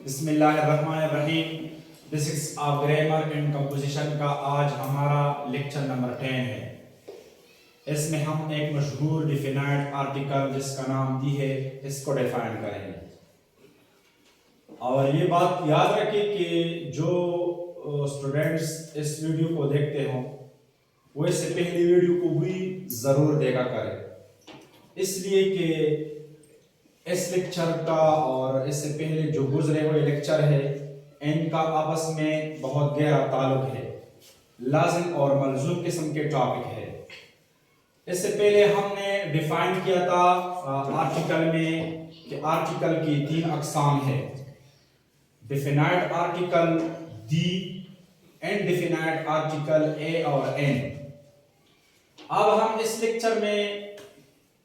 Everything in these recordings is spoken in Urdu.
بسم اللہ الرحمن الرحیم. Basics of grammar and composition کا آج ہمارا لیکچر نمبر 10 ہے. اس میں ہم ایک مشہور ڈیفینائٹ آرٹیکل جس کا نام دی ہے اس کو ڈیفائن کریں گے. اور یہ بات یاد رکھیں کہ جو اسٹوڈنٹس اس ویڈیو کو دیکھتے ہوں وہ اس سے پہلی ویڈیو کو بھی ضرور دیکھا کریں، اس لیے کہ اس لیکچر کا اور اس سے پہلے جو گزرے ہوئے لیکچر ہے ان کا آپس میں بہت گہرا تعلق ہے، لازم اور ملزوم قسم کے ٹاپک ہے. اس سے پہلے ہم نے ڈیفائن کیا تھا آرٹیکل میں کہ آرٹیکل کی 3 اقسام ہے: definite article the, indefinite article a اور این. اب ہم اس لیکچر میں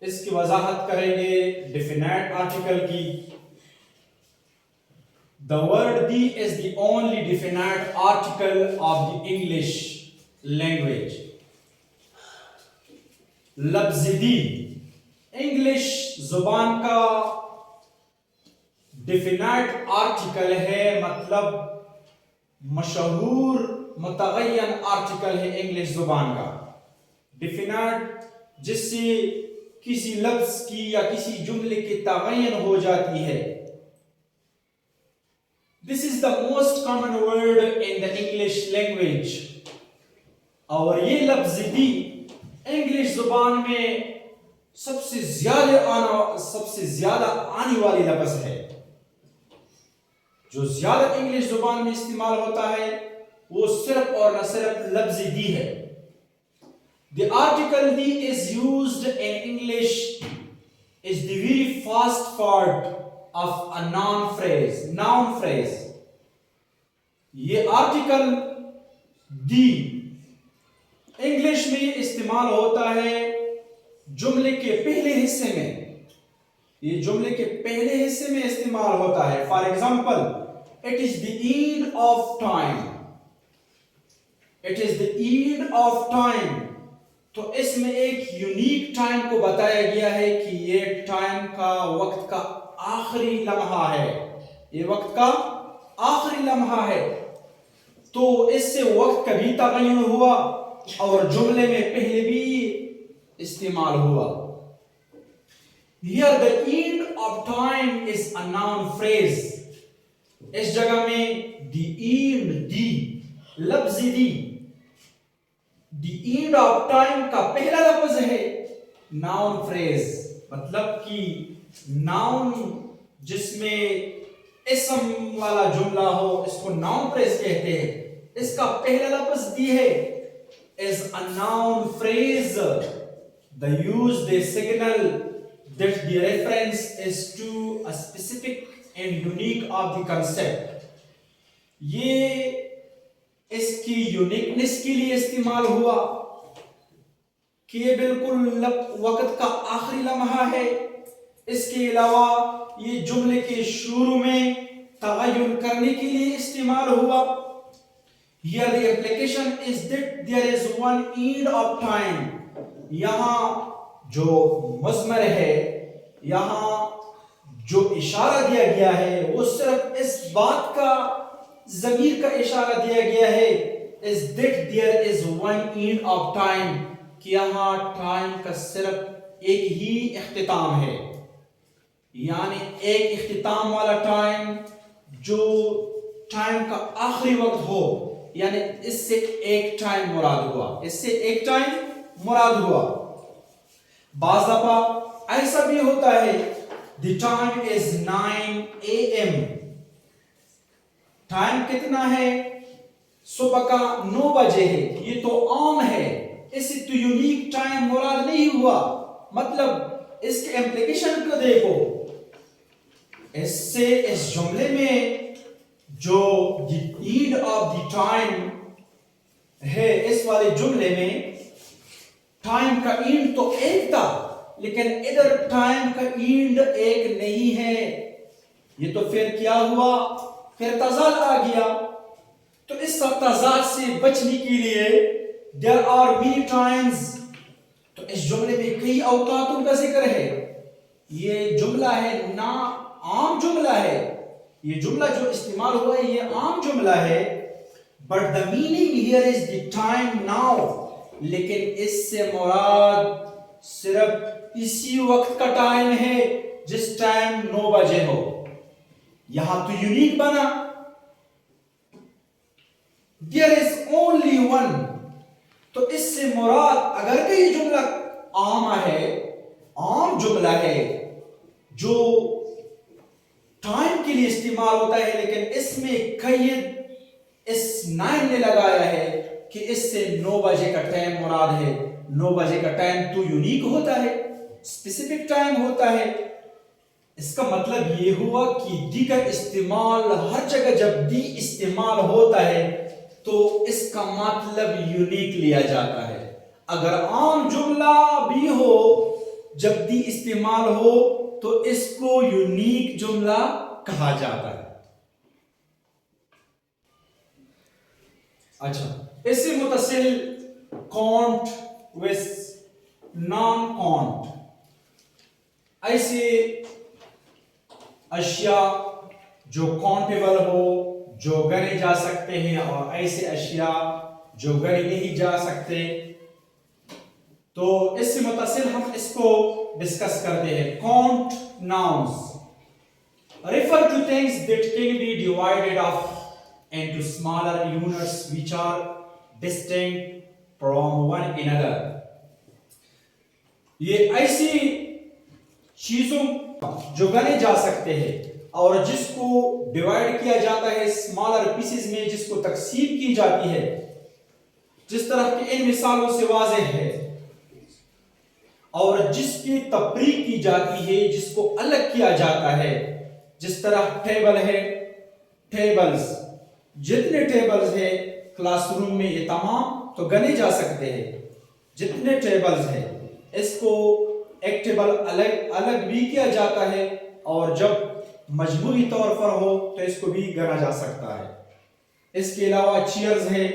اس کی وضاحت کریں گے ڈیفینائٹ آرٹیکل کی. The word the is the only definite article of the English language. لفظ دی انگلش زبان کا ڈیفینائٹ آرٹیکل ہے، مطلب مشہور متعین آرٹیکل ہے انگلش زبان کا. ڈیفینائٹ جس سے کسی لفظ کی یا کسی جملے کی تعین ہو جاتی ہے. This is the most common word in the English language. اور یہ لفظ دی انگلش زبان میں سب سے زیادہ آنے والی لفظ ہے. جو زیادہ انگلش زبان میں استعمال ہوتا ہے وہ صرف اور نہ صرف لفظ دی ہے. The article the is used in English is the very first part of a noun phrase. یہ آرٹیکل دی انگلش میں استعمال ہوتا ہے جملے کے پہلے حصے میں. یہ جملے کے پہلے حصے میں استعمال ہوتا ہے. For example, it is the end of time. It is the end of time. تو اس میں ایک یونیک ٹائم کو بتایا گیا ہے کہ یہ ٹائم کا وقت کا آخری لمحہ ہے. یہ وقت کا آخری لمحہ ہے. تو اس سے وقت کا بھی تعین ہوا اور جملے میں پہلے بھی استعمال ہوا. Here the end of time is a noun phrase. اس جگہ میں the end دی لفظ دی the end of time کا پہلا لفظ ہے noun phrase، مطلب کہ noun جس میں اسم والا جملہ ہو اس کو noun phrase کہتے ہیں. اس کا پہلا لفظ دی ہے is a noun phrase. The use they signal that the reference is to a specific and unique of the concept. یہ اس کی یونیکنس کے لیے استعمال ہوا کہ یہ بالکل وقت کا آخری لمحہ ہے. اس کے علاوہ یہ جملے کے شروع میں تعین کرنے کے لیے استعمال ہوا. Here the implication is that there is one end of time. یہاں جو مضمر ہے، یہاں جو اشارہ دیا گیا ہے وہ صرف اس بات کا ضمیر کا اشارہ دیا گیا ہے is that there is one end of time، کہ یہاں ٹائم کا صرف ایک ہی اختتام ہے. یعنی ایک اختتام والا ٹائم جو ٹائم کا آخری وقت ہو، یعنی اس سے ایک ٹائم مراد ہوا، اس سے ایک ٹائم مراد ہوا. بعض دفعہ ایسا بھی ہوتا ہے the time is 9 AM. Time کتنا ہے؟ صبح کا 9 بجے ہے. یہ تو عام ہے، اس سے تو یونیک ٹائم مراد نہیں ہوا. مطلب اس کے امپلیکیشن کو دیکھو. اس سے اس جملے میں جو the end of the time ہے، اس والے جملے میں ٹائم کا اینڈ تو ایک تھا لیکن ادھر ٹائم کا اینڈ ایک نہیں ہے. یہ تو پھر کیا ہوا؟ پھر تضاد آ گیا. تو اس تضاد سے بچنے کے لیے there are many times. تو اس جملے میں کئی اوقاتوں کا ذکر ہے. یہ جملہ ہے نا عام جملہ ہے، یہ جملہ جو استعمال ہوا ہے یہ عام جملہ ہے, but the meaning here is the time now. لیکن اس سے مراد صرف اسی وقت کا ٹائم ہے جس ٹائم 9 بجے ہو. یہاں تو یونیک بنا, there is only one. تو اس سے مراد اگر کہ یہ جملہ عام ہے, عام جملہ ہے جو ٹائم کے لیے استعمال ہوتا ہے, لیکن اس میں قید اس 9 نے لگایا ہے کہ اس سے 9 بجے کا ٹائم مراد ہے. 9 بجے کا ٹائم تو یونیک ہوتا ہے, اسپیسیفک ٹائم ہوتا ہے. اس کا مطلب یہ ہوا کہ دی کا استعمال ہر جگہ جب دی استعمال ہوتا ہے تو اس کا مطلب یونیک لیا جاتا ہے. اگر عام جملہ بھی ہو جب دی استعمال ہو تو اس کو یونیک جملہ کہا جاتا ہے. اچھا, اس سے متصل کانٹ وس نان کانٹ, ایسے اشیاء جو کاؤنٹیبل ہو, جو گنے جا سکتے ہیں, اور ایسے اشیاء جو گنے نہیں جا سکتے. تو اس سے متصل ہم اس کو ڈسکس کرتے ہیں. Count nouns refer to things that can be divided up into smaller units which are distinct from one another. یہ ایسی چیزوں جو گنے جا سکتے ہیں اور جس کو ڈیوائڈ کیا جاتا ہے اسمالر پیسز میں, جس کو تقسیم کی جاتی ہے, جس طرح کہ ان مثالوں سے واضح ہے, اور جس کی تفریق کی جاتی ہے, جس کو الگ کیا جاتا ہے. جس طرح ٹیبل ہے, ٹیبلز, جتنے ٹیبلز ہیں کلاس روم میں یہ تمام تو گنے جا سکتے ہیں. جتنے ٹیبلز ہیں اس کو ایک ٹیبل الگ بھی کیا جاتا ہے, اور جب مجموعی طور پر ہو تو اس کو بھی گنا جا سکتا ہے. اس کے علاوہ چیئرز ہے,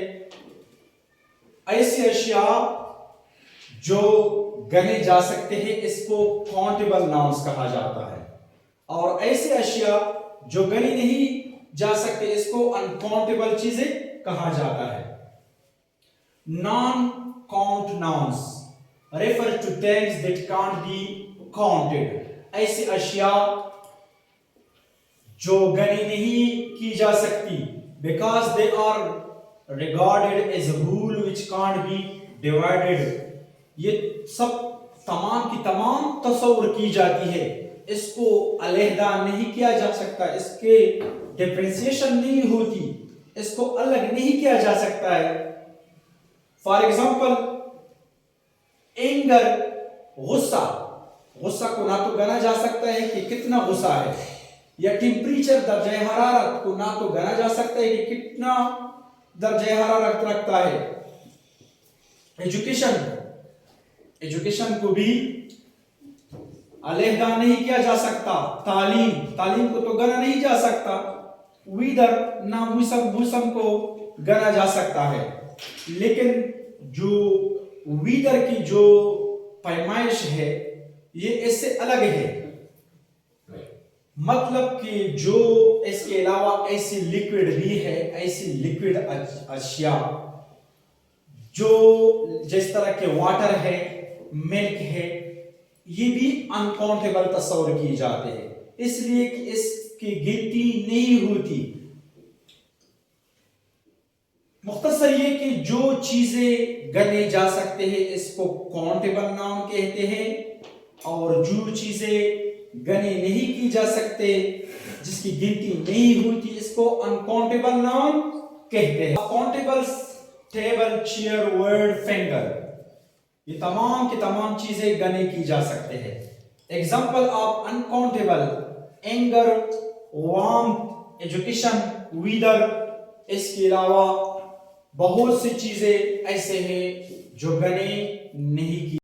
ایسی اشیاء جو گنے جا سکتے ہیں اس کو کاؤنٹیبل ناؤنز کہا جاتا ہے, اور ایسی اشیاء جو گنی نہیں جا سکتے اس کو انکاؤنٹیبل چیزیں کہا جاتا ہے. Naan count nouns refer to things that can't be counted. ایسی اشیاء جو گنی نہیں کی جا سکتی because they are regarded as a rule which can't be divided. یہ سب تمام کی تمام تصور کی جاتی ہے, اس کو علیحدہ نہیں کیا جا سکتا, اس کے ڈیفرینسیشن نہیں ہوتی, اس کو الگ نہیں کیا جا سکتا ہے. فار ایگزامپل اینگر, غصہ, غصہ کو نہ تو گنا جا سکتا ہے کہ کتنا غصہ ہے, یا ٹیمپریچر درجہ حرارت کو نہ تو گنا جا سکتا ہے کہ کتنا درجہ حرارت رکھتا ہے. ایجوکیشن, ایجوکیشن کو بھی علیحدہ نہیں کیا جا سکتا. تعلیم, تعلیم کو تو گنا نہیں جا سکتا. ویدر, نہ موسم کو گنا جا سکتا ہے, لیکن جو ویدر کی جو پیمائش ہے یہ اس سے الگ ہے. مطلب کہ جو اس کے علاوہ ایسی لکوڈ بھی ہے, ایسی لکوڈ اشیاء جو جس طرح کے واٹر ہے, ملک ہے, یہ بھی انکاؤنٹیبل تصور کی جاتے ہیں, اس لیے کہ اس کی گنتی نہیں ہوتی. مختصر یہ کہ جو چیزیں گنے جا سکتے ہیں اس کو کاؤنٹیبل ناؤن کہتے ہیں, اور جو چیزیں گنے نہیں کی جا سکتے جس کی گنتی نہیں ہوتی اس کو انکاؤنٹیبل ناؤن کہتے ہیں. Countable table, chair, word, finger, یہ تمام کی تمام چیزیں گنے کی جا سکتے ہیں. Example of uncountable anger, warmth, education, weather. اس کے علاوہ بہت سی چیزیں ایسے ہیں جو گنے نہیں کی